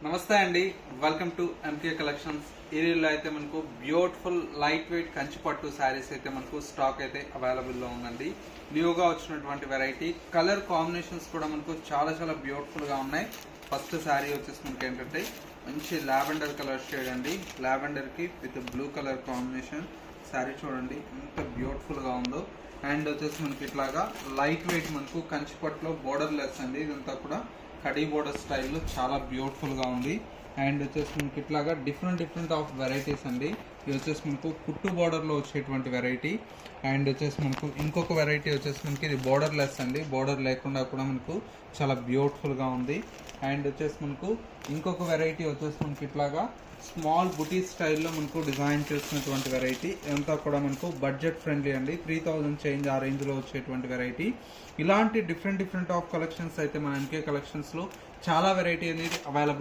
నమస్తే అండి, welcome to MK collections. ఈ రీల్లో అయితే మనకు బ్యూటిఫుల్ లైట్ వెయిట్ కంచి పట్టు శారీస్ అయితే మనకు స్టాక్ అయితే అవైలబుల్లో ఉందండి. న్యూగా వచ్చినటువంటి వెరైటీ కలర్ కాంబినేషన్స్ కూడా మనకు చాలా బ్యూటిఫుల్గా ఉన్నాయి. ఫస్ట్ శారీ వచ్చేసి మనకి ఏంటంటే మంచి లావెండర్ కలర్ షేడ్ అండి. లావెండర్కి with blue colour combination sari చూడండి ఎంత బ్యూటిఫుల్గా ఉందో. అండ్ వచ్చేసి మనకి ఇట్లాగా లైట్ వెయిట్ మనకు కంచి పట్టులో బోర్డర్ లెస్ అండి. ఇదంతా కూడా కడీ బోర్డర్ స్టైల్లో చాలా బ్యూటిఫుల్గా ఉంది. అండ్ వచ్చేసి మనకి ఇట్లాగా డిఫరెంట్ ఆఫ్ వెరైటీస్ అండి. ఇది వచ్చేసి మనకు కుట్టు బోర్డర్లో వచ్చేటువంటి వెరైటీ. అండ్ వచ్చేసి మనకు ఇంకొక వెరైటీ వచ్చేసి మనకి ఇది బోర్డర్ లెస్ అండి. బోర్డర్ లేకుండా కూడా మనకు చాలా బ్యూటిఫుల్గా ఉంది. అండ్ వచ్చేసి మనకు ఇంకొక వెరైటీ వచ్చేసి మనకి ఇట్లాగా స్మాల్ బుటీ స్టైల్లో మనకు డిజైన్ చేసినటువంటి వెరైటీ. ఇదంతా కూడా మనకు బడ్జెట్ ఫ్రెండ్లీ అండి. 3000 చేంజ్ ఆ రేంజ్లో వచ్చేటువంటి వెరైటీ. ఇలాంటి డిఫరెంట్ ఆఫ్ కలెక్షన్స్ అయితే మన ఎన్కే కలెక్షన్స్లో చాలా వెరైటీ అనేది అవైలబుల్.